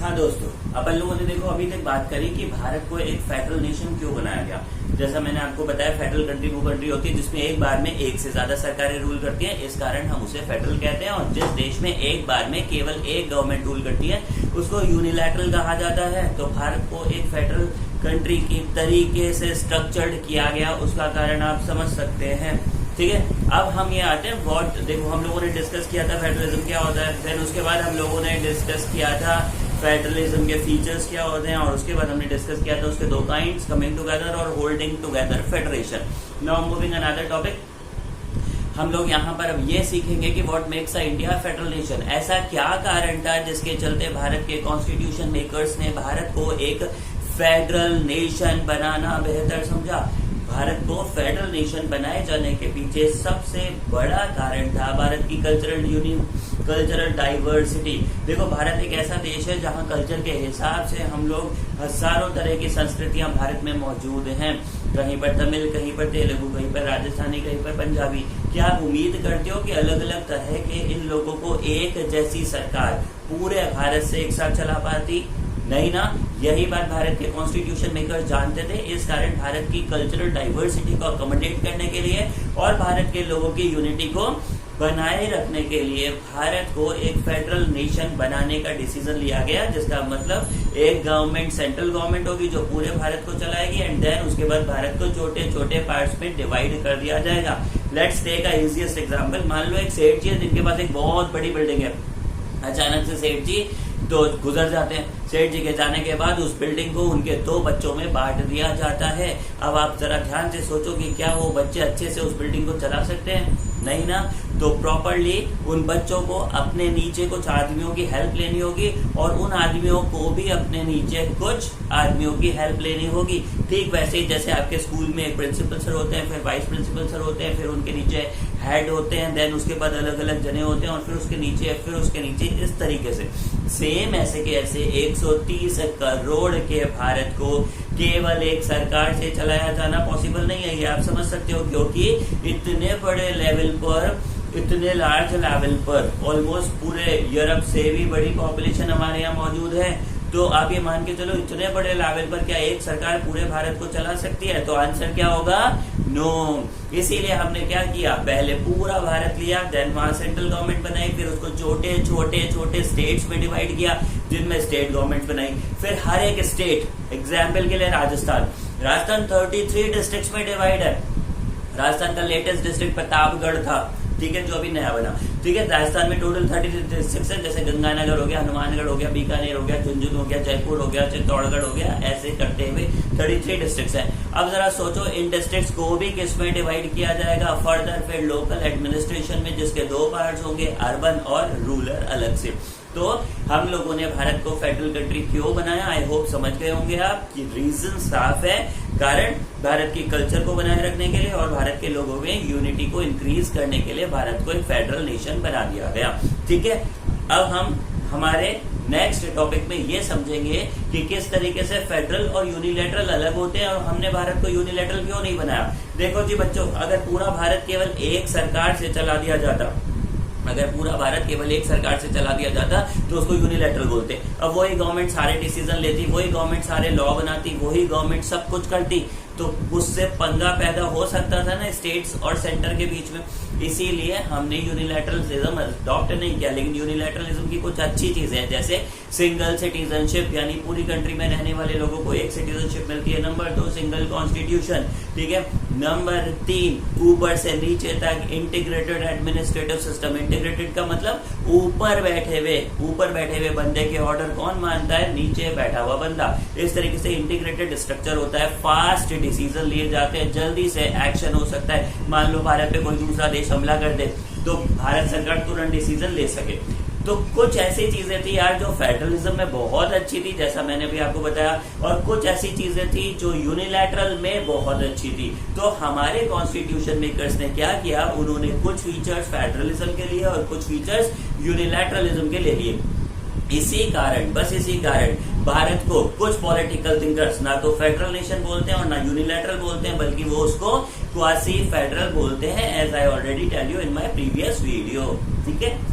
हाँ दोस्तों, अपन लोगों ने देखो अभी तक बात करी कि भारत को एक फेडरल नेशन क्यों बनाया गया। जैसा मैंने आपको बताया, फेडरल कंट्री वो कंट्री होती है जिसमें एक बार में एक से ज्यादा सरकारें रूल करती हैं, इस कारण हम उसे फेडरल कहते हैं। और जिस देश में एक बार में केवल एक गवर्नमेंट रूल करती है उसको यूनिलैटरल कहा जाता है। तो भारत को एक फेडरल कंट्री की तरीके से स्ट्रक्चर्ड किया गया, उसका कारण आप समझ सकते हैं। ठीक है, अब हम ये आते हैं वॉट। देखो, हम लोगों ने डिस्कस किया था फेडरलिज्म क्या होता है, देन उसके बाद हम लोगों ने डिस्कस किया था फेडरलिज्म के फीचर्स क्या होते हैं, और उसके बाद हमने डिस्कस किया था उसके दो काइंड्स, कमिंग टुगेदर और holding together federation. Now moving another topic, हम लोग यहाँ पर अब ये सीखेंगे कि what makes a India federal nation. ऐसा क्या कारण था जिसके चलते भारत के कॉन्स्टिट्यूशन मेकर्स ने भारत को एक फेडरल नेशन बनाना बेहतर समझा। भारत को फेडरल नेशन बनाए जाने के पीछे सबसे बड़ा कारण था भारत की कल्चरल डाइवर्सिटी। देखो, भारत एक ऐसा देश है जहां कल्चर के हिसाब से हम लोग हजारों तरह की संस्कृतियां भारत में मौजूद हैं। कहीं पर तमिल, कहीं पर तेलुगु, कहीं पर राजस्थानी, कहीं पर पंजाबी। क्या आप उम्मीद करते हो कि अलग अलग तरह के इन लोगों को एक जैसी सरकार पूरे भारत से एक साथ चला पाती? नहीं ना। यही बात भारत के कॉन्स्टिट्यूशन मेकर जानते थे। इस कारण भारत की कल्चरल डाइवर्सिटी को अकोमोडेट करने के लिए और भारत के लोगों की यूनिटी को बनाए रखने के लिए भारत को एक फेडरल नेशन बनाने का डिसीजन लिया गया, जिसका मतलब एक गवर्नमेंट, सेंट्रल गवर्नमेंट होगी जो पूरे भारत को चलाएगी, एंड देन उसके बाद भारत को छोटे छोटे पार्ट्स में डिवाइड कर दिया जाएगा। Let's take a easiest example. मान लो एक सेठ जी है जिनके पास एक बहुत बड़ी बिल्डिंग है। अचानक से सेठ जी तो गुजर जाते हैं। सेठ जी के जाने के बाद उस बिल्डिंग को उनके दो बच्चों में बांट दिया जाता है। अब आप जरा ध्यान से सोचो कि क्या वो बच्चे अच्छे से उस बिल्डिंग को चला सकते हैं? नहीं ना। तो प्रॉपरली उन बच्चों को अपने नीचे कुछ आदमियों की हेल्प लेनी होगी और उन आदमियों को भी अपने नीचे कुछ आदमियों की हेल्प लेनी होगी। ठीक वैसे ही जैसे आपके स्कूल में एक प्रिंसिपल सर होते हैं, फिर वाइस प्रिंसिपल सर होते हैं, फिर उनके नीचे हेड होते हैं, देन उसके बाद अलग अलग जने होते हैं, और फिर उसके नीचे इस तरीके से सेम ऐसे के ऐसे 130 करोड़ के भारत को केवल एक सरकार से चलाया जाना पॉसिबल नहीं है। ये आप समझ सकते हो, क्योंकि इतने बड़े लेवल पर, इतने लार्ज लेवल पर, ऑलमोस्ट पूरे यूरोप से भी बड़ी पॉपुलेशन हमारे यहाँ मौजूद है। तो आप ये मान के चलो, इतने बड़े लेवल पर क्या एक सरकार पूरे भारत को चला सकती है? तो आंसर क्या होगा? नो। इसीलिए हमने क्या किया, पहले पूरा भारत लिया, देन वहां सेंट्रल गवर्नमेंट बनाई, फिर उसको छोटे छोटे स्टेट्स में डिवाइड किया जिनमें स्टेट गवर्नमेंट बनाई। फिर हर एक स्टेट, एग्जाम्पल के लिए राजस्थान 33 डिस्ट्रिक्ट में डिवाइड है। राजस्थान का लेटेस्ट डिस्ट्रिक्ट प्रतापगढ़ था, ठीक है, जो अभी नया बना। ठीक है, राजस्थान में टोटल 33 डिस्ट्रिक्ट है, जैसे गंगानगर हो गया, हनुमानगढ़ हो गया, बीकानेर हो गया, झुंझुनू हो गया, जयपुर हो गया, चित्तौड़गढ़ हो गया, ऐसे करते हुए 33 डिस्ट्रिक्ट हैं। अब जरा सोचो, इन डिस्ट्रिक्ट्स को भी किस में डिवाइड किया जाएगा? फर्दर फिर लोकल एडमिनिस्ट्रेशन में, जिसके दो पार्ट्स होंगे, अर्बन और रूरल अलग से। तो हम लोगों ने भारत को फेडरल कंट्री क्यों बनाया? आई होप समझ गए होंगे आप कि रीजन साफ है। कारण भारत की कल्चर को बनाए रखने के लिए और भारत के लोगों में यूनिटी को इंक्रीज करने के लिए भारत को एक फेडरल नेशन बना दिया गया। ठीक है, अब हम हमारे नेक्स्ट टॉपिक में ये समझेंगे कि किस तरीके से फेडरल और यूनिलैटरल अलग होते हैं और हमने भारत को यूनिलैटरल क्यों नहीं बनाया। देखो जी बच्चों, अगर पूरा भारत केवल एक सरकार से चला दिया जाता, अगर पूरा भारत केवल एक सरकार से चला दिया जाता तो उसको यूनिलैटरल बोलते। अब वही गवर्नमेंट सारे डिसीजन लेती, वही गवर्नमेंट सारे लॉ बनाती, वही गवर्नमेंट सब कुछ करती, तो उससे पंगा पैदा हो सकता था ना स्टेट्स और सेंटर के बीच में। इसीलिए हमने यूनिलैटरलिज्म अडॉप्ट नहीं किया। लेकिन यूनिलैटरलिज्म की कुछ अच्छी चीजें हैं, जैसे सिंगल सिटीजनशिप, यानी पूरी कंट्री में रहने वाले लोगों को एक सिटीजनशिप मिलती है। नंबर 2, सिंगल कॉन्स्टिट्यूशन, ठीक है। नंबर 3, ऊपर से नीचे तक इंटीग्रेटेड एडमिनिस्ट्रेटिव सिस्टम। इंटीग्रेटेड का मतलब ऊपर बैठे हुए बंदे के ऑर्डर कौन मानता है? नीचे बैठा हुआ बंदा। इस तरीके से इंटीग्रेटेड स्ट्रक्चर होता है। फास्ट डिसीजन लिए जाते हैं, जल्दी से एक्शन हो सकता है। मान लो भारत पे कोई दूसरा देश हमला कर दे तो भारत सरकार तुरंत डिसीजन ले सके। तो कुछ ऐसी चीजें थी यार जो फेडरलिज्म में बहुत अच्छी थी, जैसा मैंने भी आपको बताया, और कुछ ऐसी चीजें थी जो यूनिलैटरल में बहुत अच्छी थी। तो हमारे कॉन्स्टिट्यूशन मेकर्स ने क्या किया, उन्होंने कुछ फीचर्स फेडरलिज्म के लिए और कुछ फीचर्स यूनिलैटरलिज्म के ले लिए। इसी कारण भारत को कुछ पॉलिटिकल थिंकर्स ना तो फेडरल नेशन बोलते हैं और ना यूनिलैटरल बोलते हैं, बल्कि वो उसको क्वासी फेडरल बोलते हैं, as I already tell you in my previous video. ठीक है।